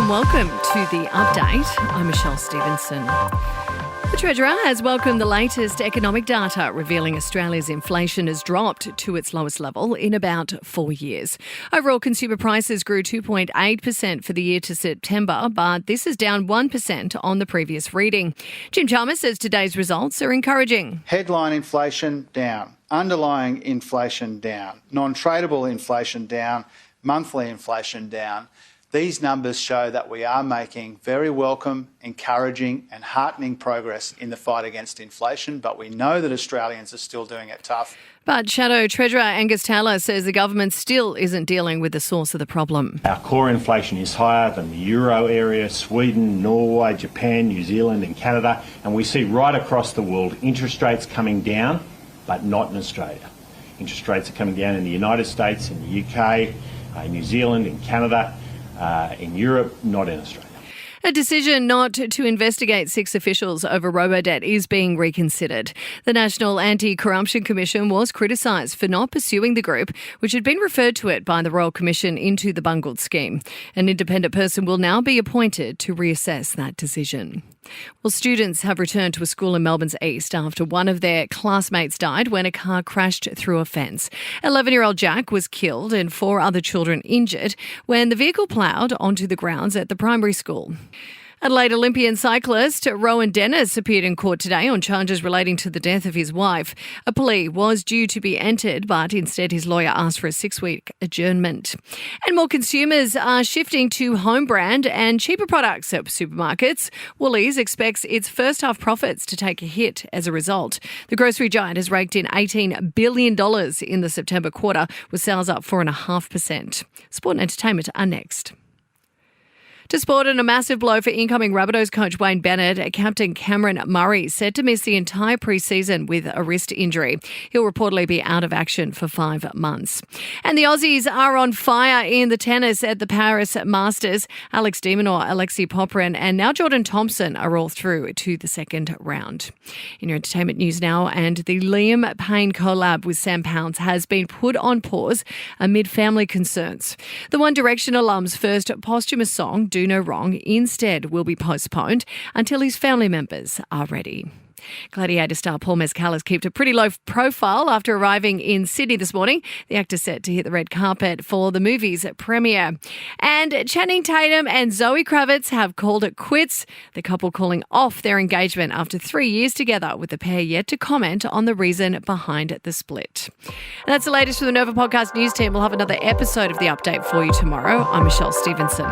and welcome to The Update. I'm Michelle Stevenson. The Treasurer has welcomed the latest economic data revealing Australia's inflation has dropped to its lowest level in about 4 years. Overall consumer prices grew 2.8% for the year to September, but this is down 1% on the previous reading. Jim Chalmers says today's results are encouraging. Headline inflation down, underlying inflation down, non-tradable inflation down, monthly inflation down. These numbers show that we are making very welcome, encouraging and heartening progress in the fight against inflation, but we know that Australians are still doing it tough. But Shadow Treasurer Angus Taylor says the government still isn't dealing with the source of the problem. Our core inflation is higher than the Euro area, Sweden, Norway, Japan, New Zealand and Canada, and we see right across the world interest rates coming down, but not in Australia. Interest rates are coming down in the United States, in the UK, in New Zealand, in Canada, in Europe, not in Australia. A decision not to investigate 6 officials over Robodebt is being reconsidered. The National Anti-Corruption Commission was criticised for not pursuing the group, which had been referred to it by the Royal Commission into the bungled scheme. An independent person will now be appointed to reassess that decision. Well, students have returned to a school in Melbourne's east after one of their classmates died when a car crashed through a fence. 11-year-old Jack was killed and 4 other children injured when the vehicle ploughed onto the grounds at the primary school. Adelaide Olympian cyclist Rowan Dennis appeared in court today on charges relating to the death of his wife. A plea was due to be entered, but instead his lawyer asked for a 6-week adjournment. And more consumers are shifting to home brand and cheaper products at supermarkets. Woolies expects its first half profits to take a hit as a result. The grocery giant has raked in $18 billion in the September quarter, with sales up 4.5%. Sport and entertainment are next. To sport, and a massive blow for incoming Rabbitohs coach Wayne Bennett, captain Cameron Murray set to miss the entire pre-season with a wrist injury. He'll reportedly be out of action for 5 months. And the Aussies are on fire in the tennis at the Paris Masters. Alex de Minaur, Alexei Popyrin and now Jordan Thompson are all through to the second round. In your entertainment news now, and the Liam Payne collab with Sam Pounds has been put on pause amid family concerns. The One Direction alum's first posthumous song, Do No Wrong, instead will be postponed until his family members are ready. Gladiator star Paul Mescal has kept a pretty low profile after arriving in Sydney this morning. The actor's set to hit the red carpet for the movie's premiere. And Channing Tatum and Zoe Kravitz have called it quits, the couple calling off their engagement after 3 years together, with the pair yet to comment on the reason behind the split. And that's the latest from the Nova Podcast News team. We'll have another episode of The Update for you tomorrow. I'm Michelle Stevenson.